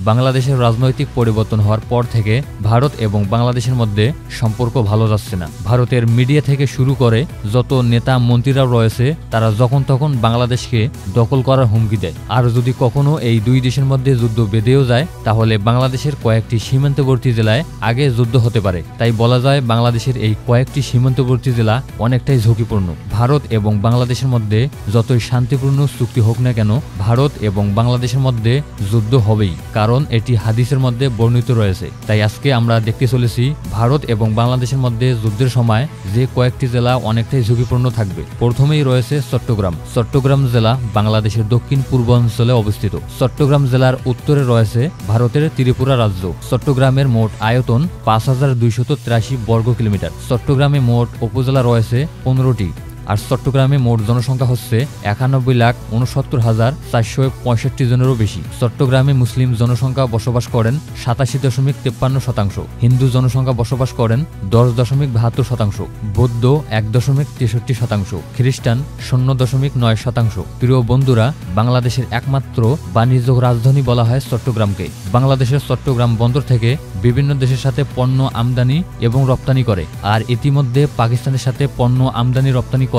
বাংলাদেশের রাজনৈতিক পরিবর্তন হওয়ার পর থেকে ভারত এবং বাংলাদেশের মধ্যে সম্পর্ক ভালো যাচ্ছে না। ভারতের মিডিয়া থেকে শুরু করে যত নেতা মন্ত্রীরাও রয়েছে তারা যখন তখন বাংলাদেশকে দখল করার হুমকি দেয়। আর যদি কখনো এই দুই দেশের মধ্যে যুদ্ধ বেঁধেও যায় তাহলে বাংলাদেশের কয়েকটি সীমান্তবর্তী জেলায় আগে যুদ্ধ হতে পারে। তাই বলা যায় বাংলাদেশের এই কয়েকটি সীমান্তবর্তী জেলা অনেকটাই ঝুঁকিপূর্ণ। ভারত এবং বাংলাদেশের মধ্যে যতই শান্তিপূর্ণ চুক্তি হোক না কেন ভারত এবং বাংলাদেশের মধ্যে যুদ্ধ হবেই, কারণ এটি হাদিসের মধ্যে বর্ণিত রয়েছে। তাই আজকে আমরা দেখতে চলেছি ভারত এবং বাংলাদেশের মধ্যে যুদ্ধের সময় যে কয়েকটি জেলা অনেকটাই ঝুঁকিপূর্ণ থাকবে। প্রথমেই রয়েছে চট্টগ্রাম। চট্টগ্রাম জেলা বাংলাদেশের দক্ষিণ পূর্বাঞ্চলে অবস্থিত। চট্টগ্রাম জেলার উত্তরে রয়েছে ভারতের ত্রিপুরা রাজ্য। চট্টগ্রামের মোট আয়তন ৫,২৮৩ বর্গ কিলোমিটার। চট্টগ্রামে মোট উপজেলা রয়েছে ১৫টি। আর চট্টগ্রামে মোট জনসংখ্যা হচ্ছে ৯১,৬৯,৪৬৫ জনেরও বেশি। চট্টগ্রামে মুসলিম জনসংখ্যা বসবাস করেন ৮৭.৫৩%, হিন্দু জনসংখ্যা বসবাস করেন ১০.৭২%, বৌদ্ধ ১.৬৩%, খ্রিস্টান ০.৯%। প্রিয় বন্ধুরা, বাংলাদেশের একমাত্র বাণিজ্য রাজধানী বলা হয় চট্টগ্রামকে। বাংলাদেশের চট্টগ্রাম বন্দর থেকে বিভিন্ন দেশের সাথে পণ্য আমদানি এবং রপ্তানি করে। আর ইতিমধ্যে পাকিস্তানের সাথে পণ্য আমদানি রপ্তানি করায়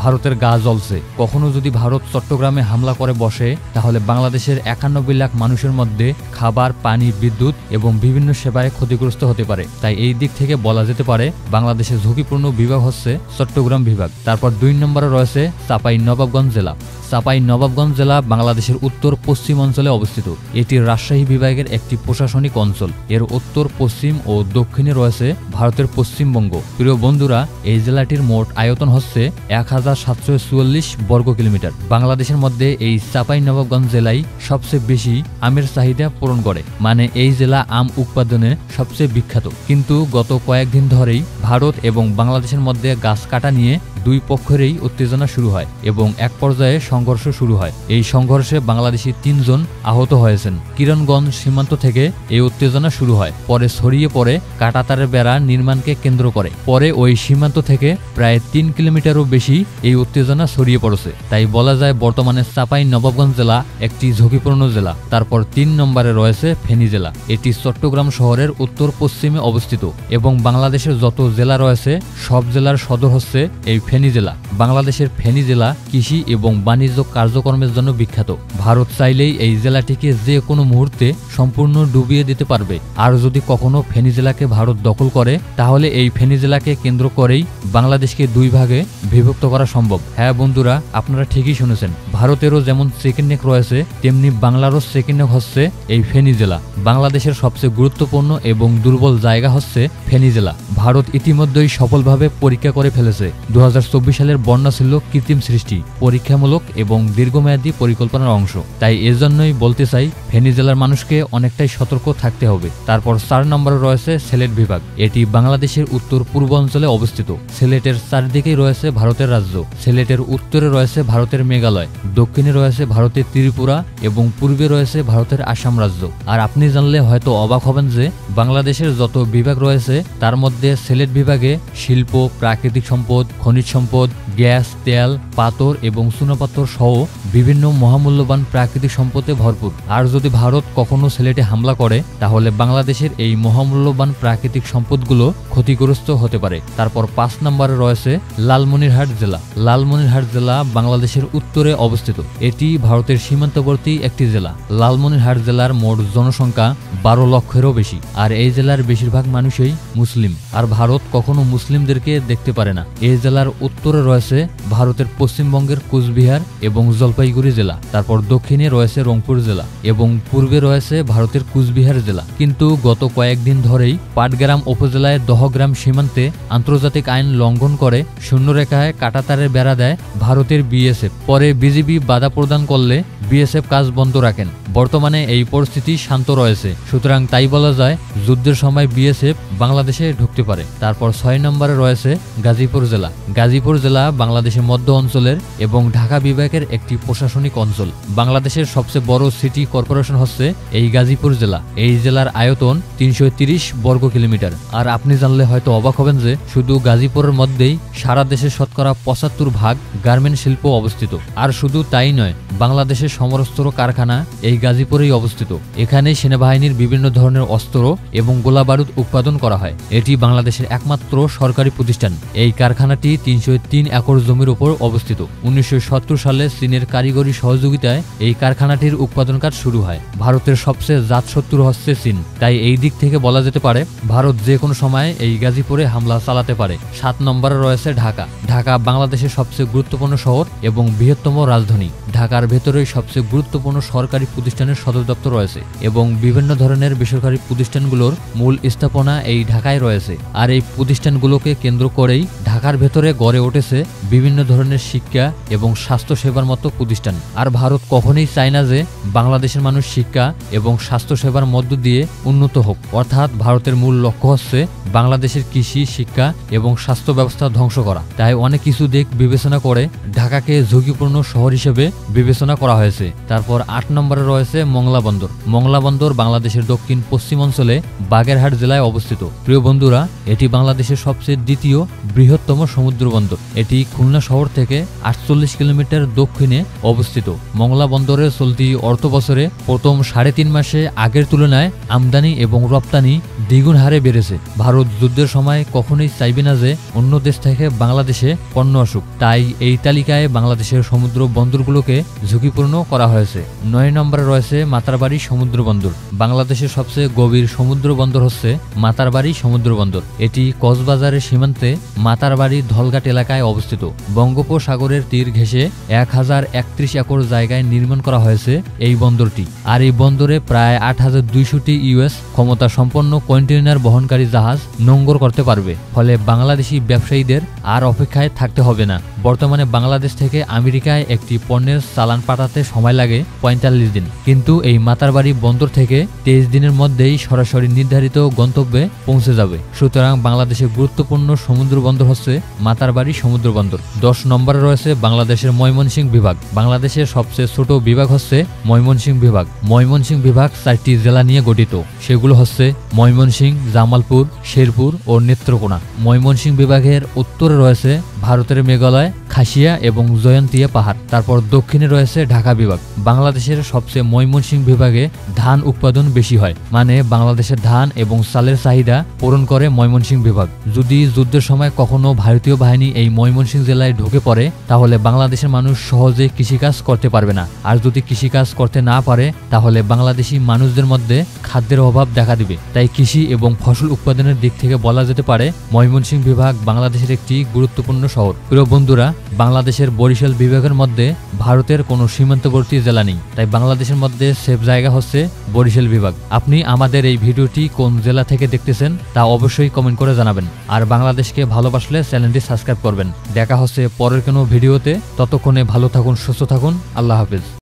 ভারতের গা জ্বলছে। কখনো যদি ভারত চট্টগ্রামে হামলা করে বসে তাহলে বাংলাদেশের ৯১ লাখ মানুষের মধ্যে খাবার, পানি, বিদ্যুৎ এবং বিভিন্ন সেবায় ক্ষতিগ্রস্ত হতে পারে। তাই এই দিক থেকে বলা যেতে পারে বাংলাদেশের ঝুঁকিপূর্ণ বিভাগ হচ্ছে চট্টগ্রাম বিভাগ। তারপর ২ নম্বরে রয়েছে চাঁপাইনবাবগঞ্জ জেলা। চাঁপাইনবাবগঞ্জ জেলা বাংলাদেশের উত্তর পশ্চিম অঞ্চলে অবস্থিত। এটি রাজশাহী বিভাগের একটি প্রশাসনিক অঞ্চল। এর উত্তর, পশ্চিম ও দক্ষিণে রয়েছে ভারতের পশ্চিমবঙ্গ। প্রিয় বন্ধুরা, এই জেলাটির মোট আয়তন হচ্ছে ১,৭৪৪ বর্গ কিলোমিটার। বাংলাদেশের মধ্যে এই চাঁপাইনবাবগঞ্জ জেলাই সবচেয়ে বেশি আমের চাহিদা পূরণ করে, মানে এই জেলা আম উৎপাদনে সবচেয়ে বিখ্যাত। কিন্তু গত কয়েকদিন ধরেই ভারত এবং বাংলাদেশের মধ্যে গাছ কাটা নিয়ে দুই পক্ষেরই উত্তেজনা শুরু হয় এবং এক পর্যায়ে সংঘর্ষ শুরু হয়। এই সংঘর্ষে বাংলাদেশি ৩ জন আহত হয়েছেন। কিরণগঞ্জ সীমান্ত থেকে এই উত্তেজনা শুরু হয়, পরে ছড়িয়ে পড়ে কাঁটাতারের বেড়া নির্মাণকে কেন্দ্র করে। পরে ওই সীমান্ত থেকে প্রায় ৩ কিলোমিটারও বেশি এই উত্তেজনা ছড়িয়ে পড়েছে। তাই বলা যায় বর্তমানে চাঁপাইনবাবগঞ্জ জেলা একটি ঝুঁকিপূর্ণ জেলা। তারপর ৩ নম্বরে রয়েছে ফেনী জেলা। এটি চট্টগ্রাম শহরের উত্তর পশ্চিমে অবস্থিত এবং বাংলাদেশের যত জেলা রয়েছে সব জেলার সদর হচ্ছে এই ফেনী জেলা। বাংলাদেশের ফেনী জেলা কৃষি এবং বাণিজ্য কার্যক্রমের জন্য বিখ্যাত। ভারত চাইলেই এই জেলাটিকে যে কোনো মুহূর্তে সম্পূর্ণ ডুবিয়ে দিতে পারবে। আর যদি কখনো ফেনী জেলাকে ভারত দখল করে তাহলে এই ফেনী জেলাকে কেন্দ্র করেই বাংলাদেশকে দুই ভাগে বিভক্ত করা সম্ভব। হ্যাঁ বন্ধুরা, আপনারা ঠিকই শুনেছেন। ভারতেরও যেমন সেকেন্ড নেক রয়েছে তেমনি বাংলারও সেকেন্ড নেক হচ্ছে এই ফেনী জেলা। বাংলাদেশের সবচেয়ে গুরুত্বপূর্ণ এবং দুর্বল জায়গা হচ্ছে ফেনী জেলা। ভারত ইতিমধ্যেই সফলভাবে পরীক্ষা করে ফেলেছে। ২০২৪ সালের বন্যা ছিল কৃত্রিম সৃষ্টি, পরীক্ষামূলক এবং দীর্ঘমেয়াদী পরিকল্পনার অংশ। তাই এজন্যই বলতে চাই ফেনী জেলার মানুষকে অনেকটাই সতর্ক থাকতে হবে। তারপর ৪ নম্বরে রয়েছে সিলেট বিভাগ। এটি বাংলাদেশের উত্তর পূর্বাঞ্চলে অবস্থিত। সিলেটের চারদিকেই রয়েছে ভারতের রাজ্য। সিলেটের উত্তরে রয়েছে ভারতের মেঘালয়, দক্ষিণে রয়েছে ভারতের ত্রিপুরা এবং পূর্বে রয়েছে ভারতের আসাম রাজ্য। আর আপনি জানলে হয়তো অবাক হবেন যে বাংলাদেশের যত বিভাগ রয়েছে তার মধ্যে সিলেট বিভাগে শিল্প, প্রাকৃতিক সম্পদ, খনিজ সম্পদ, গ্যাস, তেল, পাথর এবং চুনাপাথর সহ বিভিন্ন মহামূল্যবান প্রাকৃতিক সম্পদে ভরপুর। আর যদি ভারত কখনো সিলেটে হামলা করে তাহলে বাংলাদেশের এই মহামূল্যবান প্রাকৃতিক সম্পদগুলো ক্ষতিগ্রস্ত হতে পারে। তারপর ৫ নম্বরে রয়েছে লালমনিরহাট জেলা। লালমনিরহাট জেলা বাংলাদেশের উত্তরে অবস্থিত। এটি ভারতের সীমান্তবর্তী একটি জেলা। লালমনিরহাট জেলার মোট জনসংখ্যা ১২ লক্ষেরও বেশি। আর এই জেলার বেশিরভাগ মানুষই মুসলিম। আর ভারত কখনো মুসলিমদেরকে দেখতে পারে না। এই জেলার উত্তরে রয়েছে ভারতের পশ্চিমবঙ্গের কোচবিহার এবং জলপাইগুড়ি জেলা। তারপর দক্ষিণে রয়েছে রংপুর জেলা এবং পূর্বে রয়েছে ভারতের কুচবিহার জেলা। কিন্তু গত কয়েকদিন ধরেই পাটগ্রাম উপজেলায় দহগ্রাম সীমান্তে আন্তর্জাতিক আইন লঙ্ঘন করে শূন্যরেখায় কাঁটাতারের বেড়া দেয় ভারতের বিএসএফ। পরে বিজিবি বাধা প্রদান করলে বিএসএফ কাজ বন্ধ রাখেন। বর্তমানে এই পরিস্থিতি শান্ত রয়েছে। সুতরাং তাই বলা যায় যুদ্ধের সময় বিএসএফ বাংলাদেশে ঢুকতে পারে। তারপর ৬ নম্বরে রয়েছে গাজীপুর জেলা। গাজীপুর জেলা বাংলাদেশের মধ্য অঞ্চলের এবং ঢাকা বিভাগের একটি প্রশাসনিক অঞ্চল। বাংলাদেশের সবচেয়ে বড় সিটি কর্পোরেশন হচ্ছে এই গাজীপুর জেলা। এই জেলার আয়তন ৩৩০ বর্গ কিলোমিটার। আর আপনি জানলে হয়তো অবাক হবেন যে শুধু গাজীপুরের মধ্যেই সারা দেশের শতকরা ৭৫% গার্মেন্ট শিল্প অবস্থিত। আর শুধু তাই নয়, বাংলাদেশের সমরস্ত্র কারখানা এই গাজীপুরেই অবস্থিত। এখানে সেনাবাহিনীর বিভিন্ন ধরনের অস্ত্র এবং গোলাবারুদ উৎপাদন করা হয়। এটি বাংলাদেশের একমাত্র সরকারি প্রতিষ্ঠান। এই কারখানাটি 303 একর জমির উপর অবস্থিত। 1970 সালে চীনের কারিগরি সহযোগিতায় এই কারখানাটির উৎপাদন কাজ শুরু হয়। ভারতের সবচেয়ে জাতশত্রু হচ্ছে চীন, তাই এই দিক থেকে বলা যেতে পারে ভারত যে কোনো সময় এই গাজীপুরে হামলা চালাতে পারে। 7 নম্বরে রয়েছে ঢাকা। ঢাকা বাংলাদেশের সবচেয়ে গুরুত্বপূর্ণ শহর এবং বৃহত্তম রাজধানী। ঢাকার ভেতরেই সবচেয়ে গুরুত্বপূর্ণ সরকারি প্রতিষ্ঠানের সদর দপ্তর রয়েছে এবং বিভিন্ন ধরনের বেসরকারি প্রতিষ্ঠানগুলোর মূল স্থাপনা এই ঢাকায় রয়েছে। আর এই প্রতিষ্ঠানগুলোকে কেন্দ্র করেই ঢাকার ভেতরে গড়ে উঠেছে বিভিন্ন ধরনের শিক্ষা এবং স্বাস্থ্য সেবার মতো প্রতিষ্ঠান। আর ভারত কখনোই চায় না যে বাংলাদেশের মানুষ শিক্ষা এবং স্বাস্থ্য সেবার মধ্য দিয়ে উন্নত হোক। অর্থাৎ ভারতের মূল লক্ষ্য হচ্ছে বাংলাদেশের কৃষি, শিক্ষা এবং স্বাস্থ্য ব্যবস্থা ধ্বংস করা। তাই অনেক কিছু দিক বিবেচনা করে ঢাকাকে ঝুঁকিপূর্ণ শহর হিসেবে বিবেচনা করা হয়েছে। তারপর 8 নম্বরে রয়েছে মংলা বন্দর। মংলা বন্দর বাংলাদেশের দক্ষিণ পশ্চিম অঞ্চলে বাগেরহাট জেলায় অবস্থিত। প্রিয় বন্ধুরা, এটি বাংলাদেশের সবচেয়ে দ্বিতীয় বৃহত্তম সমুদ্র বন্দর। এটি খুলনা শহর থেকে 48 কিলোমিটার দক্ষিণে অবস্থিত। মংলা বন্দরে চলতি অর্থ বছরে প্রথম 3.5 মাসে আগের তুলনায় আমদানি এবং রপ্তানি দ্বিগুণ হারে বেড়েছে। ভারত যুদ্ধের সময় কখনোই চাইবে না যে অন্য দেশ থেকে বাংলাদেশে পণ্য আসুক, তাই এই তালিকায় বাংলাদেশের সমুদ্র বন্দরগুলোকে ঝুঁকিপূর্ণ করা হয়েছে। 9 নম্বরে রয়েছে মাতারবাড়ি সমুদ্র বন্দর। বাংলাদেশের সবচেয়ে গভীর সমুদ্র বন্দর হচ্ছে মাতারবাড়ি সমুদ্র বন্দর। এটি কক্সবাজারের সীমান্তে মাতারবাড়ি ধলঘাট এলাকায় অবস্থিত। বঙ্গোপসাগরের তীর ঘেঁষে 1031 একর জায়গায় নির্মাণ করা হয়েছে এই বন্দরটি। আর এই বন্দরে প্রায় 8200টি ইউএস ক্ষমতা সম্পন্ন কন্টেইনার বহনকারী জাহাজ নোঙ্গর করতে পারবে। ফলে বাংলাদেশি ব্যবসায়ীদের আর অপেক্ষায় থাকতে হবে না। বর্তমানে বাংলাদেশ থেকে আমেরিকায় একটি পণ্যের চালান পাঠাতে সময় লাগে 45 দিন, কিন্তু এই মাতারবাড়ি বন্দর থেকে 23 দিনের মধ্যেই সরাসরি নির্ধারিত গন্তব্যে পৌঁছে যাবে। সুতরাং বাংলাদেশের গুরুত্বপূর্ণ সমুদ্র বন্দর হচ্ছে মাতারবাড়ি সমুদ্র বন্দর। 10 নম্বরে রয়েছে বাংলাদেশের ময়মনসিংহ বিভাগ। বাংলাদেশের সবচেয়ে ছোট বিভাগ হচ্ছে ময়মনসিংহ বিভাগ। ময়মনসিংহ বিভাগ 4টি জেলা নিয়ে গঠিত। সেগুলো হচ্ছে ময়মনসিংহ, জামালপুর, শেরপুর ও নেত্রকোনা। ময়মনসিংহ বিভাগের উত্তরে রয়েছে ভারতের মেঘালয়, খাসিয়া এবং জয়ন্তিয়া পাহাড়। তারপর দক্ষিণে রয়েছে ঢাকা বিভাগ। বাংলাদেশের সবচেয়ে ময়মনসিংহ বিভাগে ধান উৎপাদন বেশি হয়, মানে বাংলাদেশের ধান এবং চালের চাহিদা পূরণ করে ময়মনসিংহ বিভাগ। যদি যুদ্ধের সময় কখনো ভারতীয় বাহিনী এই ময়মনসিংহ জেলায় ঢুকে পড়ে, তাহলে বাংলাদেশের মানুষ সহজে কৃষিকাজ করতে পারবে না। আর যদি কৃষিকাজ করতে না পারে, তাহলে বাংলাদেশি মানুষদের মধ্যে খাদ্যের অভাব দেখা দিবে। তাই কৃষি এবং ফসল উৎপাদনের দিক থেকে বলা যেতে পারে ময়মনসিংহ বিভাগ বাংলাদেশের একটি গুরুত্বপূর্ণ শহর। প্রিয় বন্ধুরা, বাংলাদেশের বরিশাল বিভাগের মধ্যে ভারতের কোনো সীমান্তবর্তী জেলা নেই, তাই বাংলাদেশের মধ্যে সেফ জায়গা হচ্ছে বরিশাল বিভাগ। আপনি আমাদের এই ভিডিওটি কোন জেলা থেকে দেখতেছেন তা অবশ্যই কমেন্ট করে জানাবেন। আর বাংলাদেশকে ভালোবাসলে চ্যানেলটি সাবস্ক্রাইব করবেন। দেখা হচ্ছে পরের কোনো ভিডিওতে। ততক্ষণে ভালো থাকুন, সুস্থ থাকুন। আল্লাহ হাফেজ।